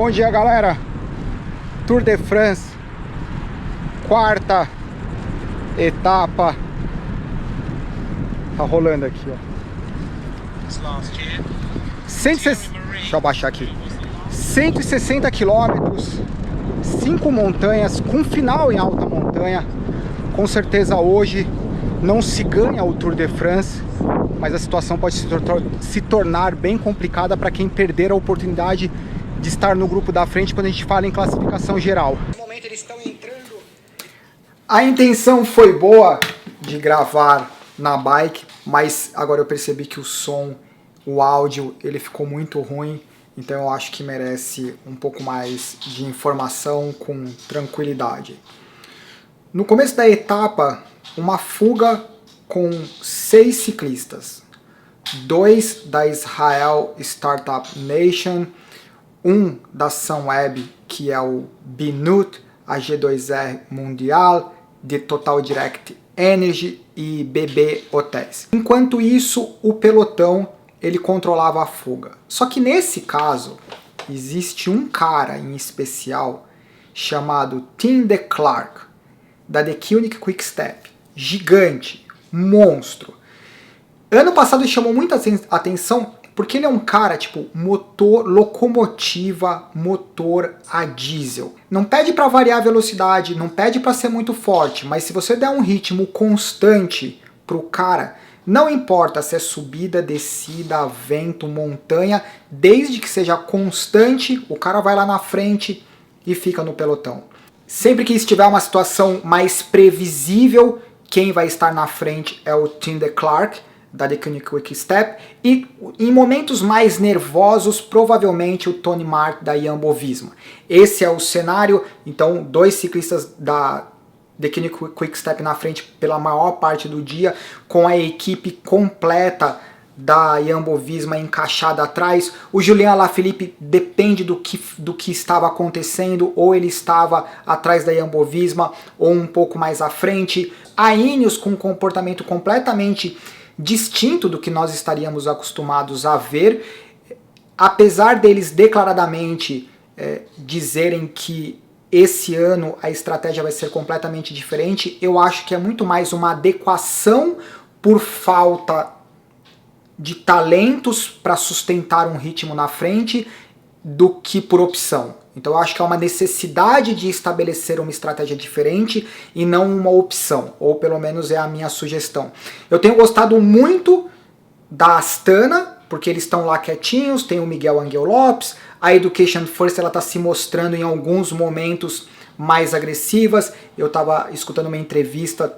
Bom dia, galera. Tour de France, quarta etapa. Tá rolando aqui, ó. 160, deixa eu abaixar aqui. 160 quilômetros, 5 montanhas, com final em alta montanha. Com certeza hoje não se ganha o Tour de France, mas a situação pode se tornar bem complicada para quem perder a oportunidade de estar no grupo da frente quando a gente fala em classificação geral. No momento eles estão entrando. A intenção foi boa de gravar na bike, mas agora eu percebi que o som, o áudio, ele ficou muito ruim, então eu acho que merece um pouco mais de informação com tranquilidade. No começo da etapa, uma fuga com 6 ciclistas, 2 da Israel Startup Nation, um da Sunweb, que é o Binut, a G2R Mundial, de Total Direct Energy e BB Hotels. Enquanto isso, o pelotão ele controlava a fuga. Só que nesse caso, existe um cara em especial chamado Tim de Klerk, da The Koenig Quick Step. Gigante, monstro. Ano passado ele chamou muita atenção porque ele é um cara tipo motor, locomotiva, motor a diesel. Não pede para variar a velocidade, não pede para ser muito forte, mas se você der um ritmo constante pro cara, não importa se é subida, descida, vento, montanha, desde que seja constante, o cara vai lá na frente e fica no pelotão. Sempre que estiver uma situação mais previsível, quem vai estar na frente é o Tim de Klerk, da The Koenig Quick Step, e em momentos mais nervosos, provavelmente o Tony Martin da Jumbo-Visma. Esse é o cenário, então 2 ciclistas da The Koenig Quick Step na frente pela maior parte do dia, com a equipe completa da Jumbo-Visma encaixada atrás. O Julien Alaphilippe depende do que estava acontecendo, ou ele estava atrás da Jumbo-Visma, ou um pouco mais à frente. A Ineos com um comportamento completamente distinto do que nós estaríamos acostumados a ver, apesar deles declaradamente dizerem que esse ano a estratégia vai ser completamente diferente, eu acho que é muito mais uma adequação por falta de talentos para sustentar um ritmo na frente do que por opção. Então eu acho que é uma necessidade de estabelecer uma estratégia diferente e não uma opção, ou pelo menos é a minha sugestão. Eu tenho gostado muito da Astana, porque eles estão lá quietinhos, tem o Miguel Angel Lopes, a Education First ela está se mostrando em alguns momentos mais agressivas. Eu estava escutando uma entrevista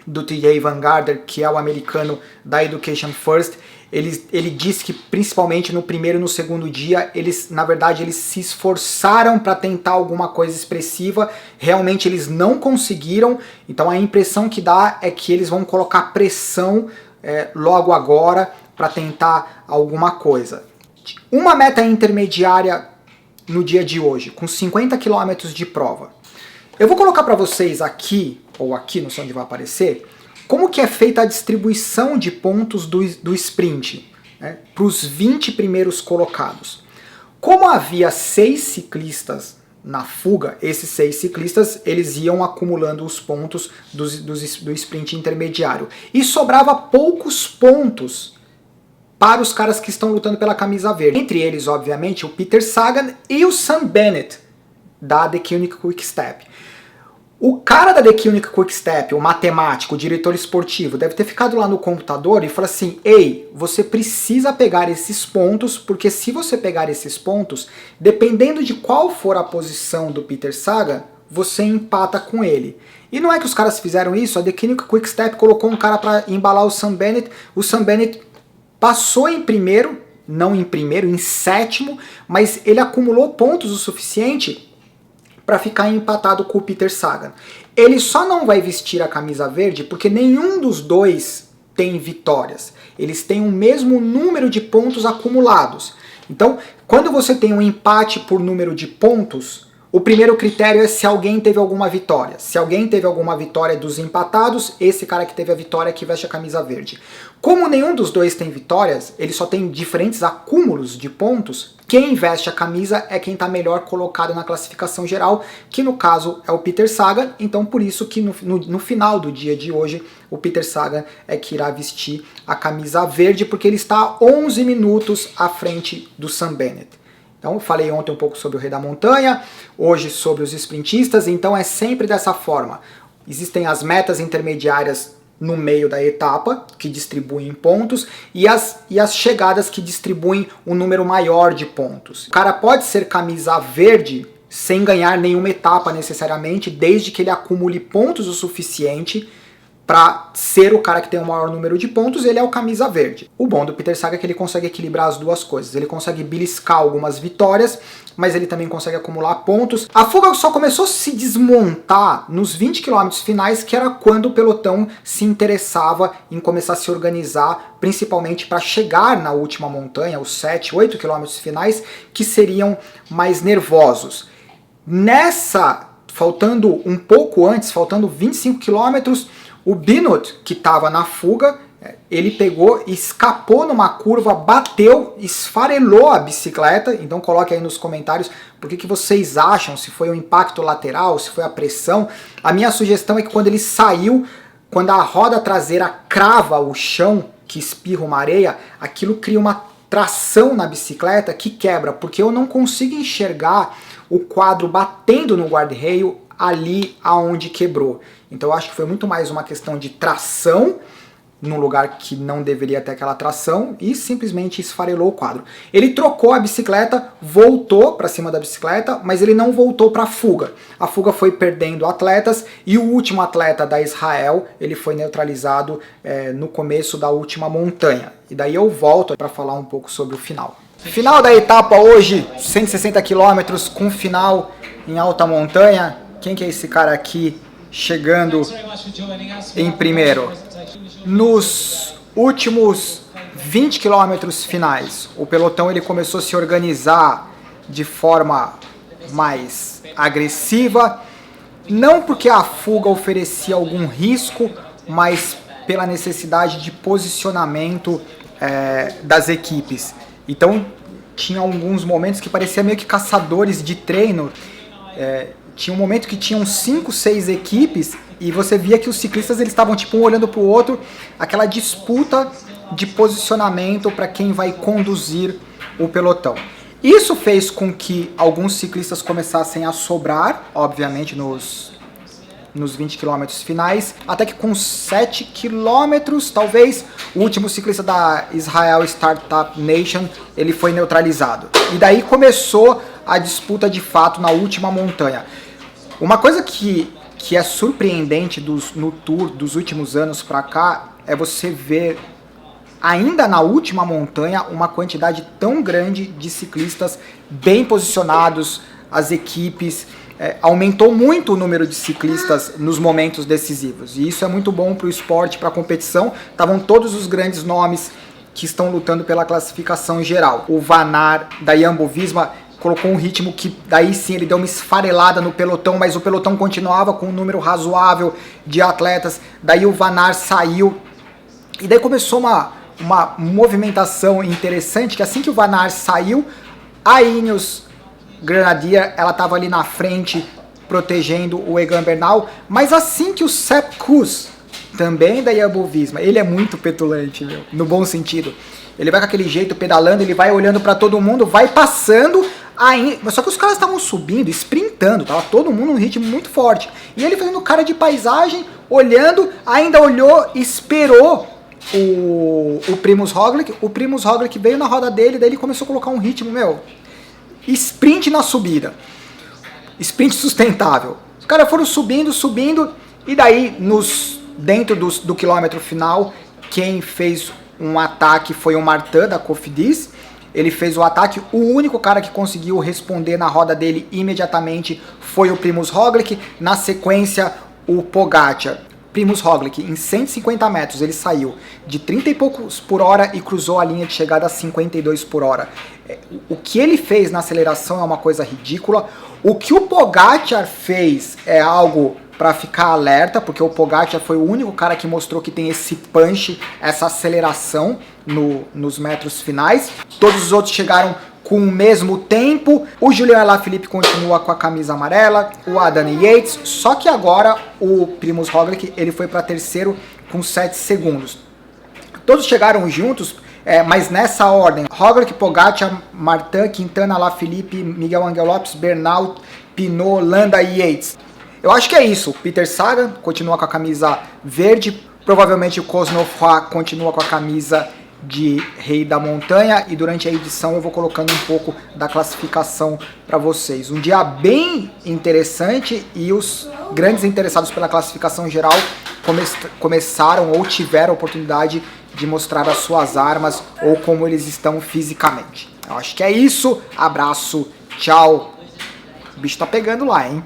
do TJ Van Gardner, que é o americano da Education First. Ele disse que principalmente no primeiro e no segundo dia, na verdade eles se esforçaram para tentar alguma coisa expressiva, realmente eles não conseguiram, então a impressão que dá é que eles vão colocar pressão logo agora para tentar alguma coisa. Uma meta intermediária no dia de hoje, com 50 km de prova. Eu vou colocar para vocês aqui, ou aqui, não sei onde vai aparecer, como que é feita a distribuição de pontos do sprint, né, para os 20 primeiros colocados. Como havia 6 ciclistas na fuga, esses 6 ciclistas eles iam acumulando os pontos do sprint intermediário. E sobrava poucos pontos para os caras que estão lutando pela camisa verde. Entre eles, obviamente, o Peter Sagan e o Sam Bennett, da The Koenig Quick Step. O cara da The Koenig Quick Step, o matemático, o diretor esportivo, deve ter ficado lá no computador e falou assim: ei, você precisa pegar esses pontos, porque se você pegar esses pontos, dependendo de qual for a posição do Peter Sagan, você empata com ele. E não é que os caras fizeram isso, a The Koenig Quick Step colocou um cara para embalar o Sam Bennett passou em primeiro, não em primeiro, em sétimo, mas ele acumulou pontos o suficiente para ficar empatado com o Peter Sagan. Ele só não vai vestir a camisa verde porque nenhum dos dois tem vitórias. Eles têm o mesmo número de pontos acumulados. Então, quando você tem um empate por número de pontos, o primeiro critério é se alguém teve alguma vitória. Se alguém teve alguma vitória dos empatados, esse cara que teve a vitória que veste a camisa verde. Como nenhum dos dois tem vitórias, ele só tem diferentes acúmulos de pontos, quem veste a camisa é quem está melhor colocado na classificação geral, que no caso é o Peter Sagan, então por isso que no final do dia de hoje, o Peter Sagan é que irá vestir a camisa verde, porque ele está 11 minutos à frente do Sam Bennett. Então eu falei ontem um pouco sobre o Rei da Montanha, hoje sobre os sprintistas, então é sempre dessa forma. Existem as metas intermediárias no meio da etapa, que distribuem pontos, e as chegadas que distribuem um número maior de pontos. O cara pode ser camisa verde sem ganhar nenhuma etapa necessariamente, desde que ele acumule pontos o suficiente para ser o cara que tem o maior número de pontos, ele é o camisa verde. O bom do Peter Sagan é que ele consegue equilibrar as duas coisas. Ele consegue beliscar algumas vitórias, mas ele também consegue acumular pontos. A fuga só começou a se desmontar nos 20 km finais, que era quando o pelotão se interessava em começar a se organizar, principalmente para chegar na última montanha, os 7, 8 km finais, que seriam mais nervosos. Nessa, faltando um pouco antes, faltando 25 km, o Bennett, que estava na fuga, ele pegou, escapou numa curva, bateu, esfarelou a bicicleta. Então coloque aí nos comentários por que vocês acham, se foi o impacto lateral, se foi a pressão. A minha sugestão é que quando ele saiu, quando a roda traseira crava o chão, que espirra uma areia, aquilo cria uma tração na bicicleta que quebra, porque eu não consigo enxergar o quadro batendo no guarda-reio ali aonde quebrou. Então eu acho que foi muito mais uma questão de tração, num lugar que não deveria ter aquela tração, e simplesmente esfarelou o quadro. Ele trocou a bicicleta, voltou para cima da bicicleta, mas ele não voltou para a fuga. A fuga foi perdendo atletas, e o último atleta da Israel, ele foi neutralizado no começo da última montanha. E daí eu volto para falar um pouco sobre o final. Final da etapa hoje, 160 km, com final em alta montanha. Quem que é esse cara aqui chegando em primeiro? Nos últimos 20 quilômetros finais, o pelotão ele começou a se organizar de forma mais agressiva, não porque a fuga oferecia algum risco, mas pela necessidade de posicionamento das equipes. Então tinha alguns momentos que parecia meio que caçadores de treino. Tinha um momento que tinham 5, 6 equipes e você via que os ciclistas eles estavam tipo um olhando para o outro, aquela disputa de posicionamento para quem vai conduzir o pelotão. Isso fez com que alguns ciclistas começassem a sobrar, obviamente nos 20 km finais, até que com 7 km, talvez, o último ciclista da Israel Startup Nation, ele foi neutralizado. E daí começou a disputa de fato na última montanha. Uma coisa que é surpreendente no Tour dos últimos anos para cá é você ver ainda na última montanha uma quantidade tão grande de ciclistas bem posicionados, as equipes, aumentou muito o número de ciclistas nos momentos decisivos, e isso é muito bom para o esporte, para a competição. Estavam todos os grandes nomes que estão lutando pela classificação geral. O Van Aert da Jumbo-Visma colocou um ritmo que daí sim ele deu uma esfarelada no pelotão, mas o pelotão continuava com um número razoável de atletas. Daí o Van Aert saiu e daí começou uma movimentação interessante, que assim que o Van Aert saiu, a Ineos Grenadier, ela estava ali na frente protegendo o Egan Bernal, mas assim que o Sepp Kuss, também da Jumbo-Visma, ele é muito petulante, meu, no bom sentido. Ele vai com aquele jeito pedalando, ele vai olhando para todo mundo, vai passando, só que os caras estavam subindo, sprintando, tava todo mundo num ritmo muito forte. E ele fazendo cara de paisagem, olhando, ainda olhou, esperou o Primož Roglič. O Primož Roglič veio na roda dele, daí ele começou a colocar um ritmo, meu, sprint na subida, sprint sustentável. Os caras foram subindo, e daí dentro do quilômetro final, quem fez um ataque foi o Martin da Cofidis. Ele fez o ataque, o único cara que conseguiu responder na roda dele imediatamente foi o Primož Roglič. Na sequência, o Pogačar. Primož Roglič, em 150 metros, ele saiu de 30 e poucos por hora e cruzou a linha de chegada a 52 por hora. O que ele fez na aceleração é uma coisa ridícula. O que o Pogačar fez é algo para ficar alerta, porque o Pogacar foi o único cara que mostrou que tem esse punch, essa aceleração nos metros finais. Todos os outros chegaram com o mesmo tempo. O Julian Alaphilippe continua com a camisa amarela, o Adam Yates, só que agora o Primož Roglic ele foi para terceiro com 7 segundos. Todos chegaram juntos, mas nessa ordem: Roglic, Pogacar, Martin, Quintana, Alaphilippe, Miguel Angel Lopes, Bernal, Pinot, Landa e Yates. Eu acho que é isso. Peter Sagan continua com a camisa verde, provavelmente o Cosnefroid continua com a camisa de Rei da Montanha, e durante a edição eu vou colocando um pouco da classificação para vocês. Um dia bem interessante, e os grandes interessados pela classificação geral começaram ou tiveram a oportunidade de mostrar as suas armas ou como eles estão fisicamente. Eu acho que é isso. Abraço, tchau. O bicho tá pegando lá, hein?